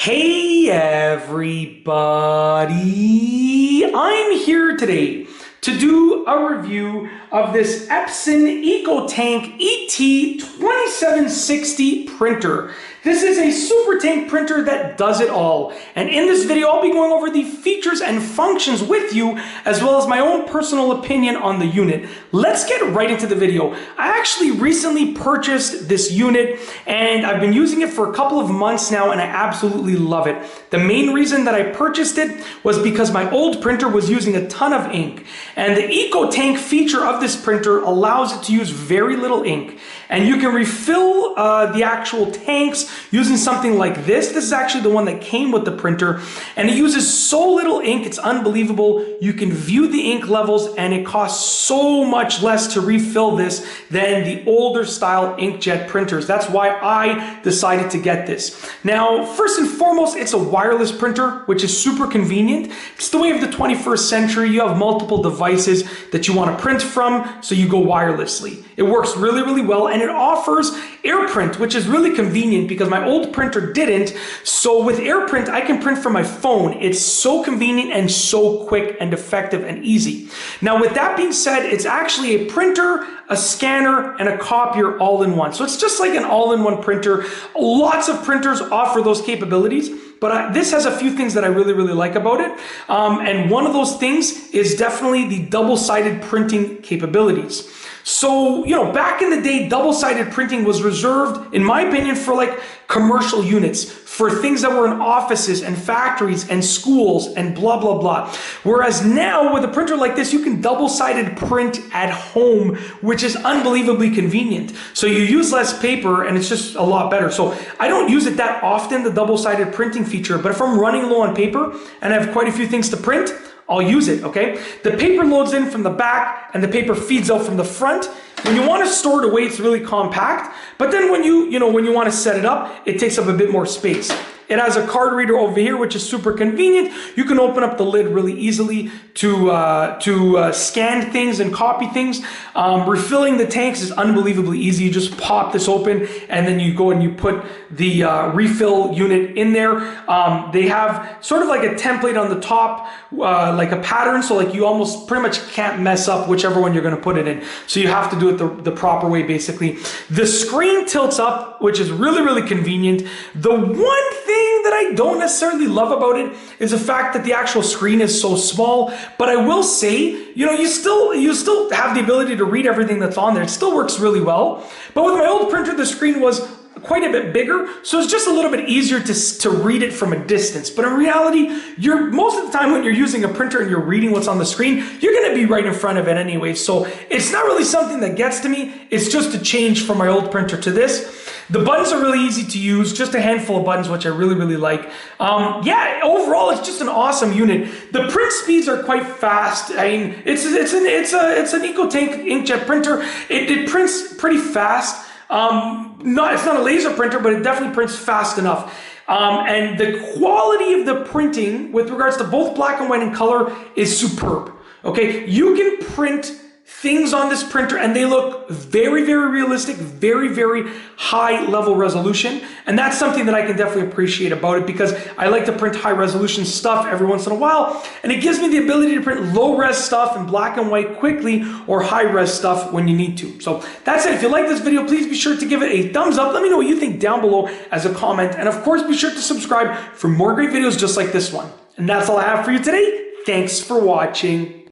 Hey everybody, I'm here today to do a review of this Epson Ecotank ET-2760 printer. This is a super tank printer that does it all. And in this video, I'll be going over the features and functions with you, as well as my own personal opinion on the unit. Let's get right into the video. I actually recently purchased this unit and I've been using it for a couple of months now and I absolutely love it. The main reason that I purchased it was because my old printer was using a ton of ink. And the Ecotank feature of this printer allows it to use very little ink. And you can refill the actual tanks using something like this. This is actually the one that came with the printer. And it uses so little ink, it's unbelievable. You can view the ink levels and it costs so much less to refill this than the older style inkjet printers. That's why I decided to get this. Now, first and foremost, it's a wireless printer, which is super convenient. It's the way of the 21st century. You have multiple devices that you want to print from, so you go wirelessly. It works really, really well, and it offers AirPrint, which is really convenient because my old printer didn't. So with AirPrint, I can print from my phone. It's so convenient and so quick and effective and easy. Now, with that being said, it's actually a printer, a scanner, and a copier all in one. So it's just like an all-in-one printer. Lots of printers offer those capabilities, but this has a few things that I really, really like about it. And one of those things is definitely the double-sided printing capabilities. So, you know, back in the day, double-sided printing was reserved, in my opinion, for like commercial units, for things that were in offices and factories and schools and blah, blah, blah. Whereas now with a printer like this, you can double-sided print at home, which is unbelievably convenient. So you use less paper and it's just a lot better. So I don't use it that often, the double-sided printing feature, but if I'm running low on paper and I have quite a few things to print, I'll use it, okay? The paper loads in from the back and the paper feeds out from the front. When you want to store it away, it's really compact. But then when you want to set it up, it takes up a bit more space. It has a card reader over here, which is super convenient. You can open up the lid really easily to scan things and copy things. Refilling the tanks is unbelievably easy. You just pop this open and then you go and you put the refill unit in there. They have sort of like a template on the top, like a pattern. So like you almost pretty much can't mess up whichever one you're going to put it in. So you have to do it the proper way, basically. The screen tilts up, which is really, really convenient. The one thing that I don't necessarily love about it is the fact that the actual screen is so small, but I will say, you know, you still have the ability to read everything that's on there. It still works really well. But with my old printer, the screen was quite a bit bigger, so it's just a little bit easier to read it from a distance. But in reality, most of the time when you're using a printer and you're reading what's on the screen, you're going to be right in front of it anyway. So it's not really something that gets to me. It's just a change from my old printer to this. The buttons are really easy to use, just a handful of buttons, which I really, really like. Yeah, overall, it's just an awesome unit. The print speeds are quite fast. I mean, it's an Ecotank inkjet printer. It prints pretty fast. It's not a laser printer, but it definitely prints fast enough. And the quality of the printing with regards to both black and white and color is superb. Okay, you can print things on this printer and they look very, very realistic, very, very high level resolution. And that's something that I can definitely appreciate about it because I like to print high resolution stuff every once in a while. And it gives me the ability to print low res stuff in black and white quickly or high res stuff when you need to. So that's it. If you like this video, please be sure to give it a thumbs up. Let me know what you think down below as a comment. And of course, be sure to subscribe for more great videos just like this one. And that's all I have for you today. Thanks for watching.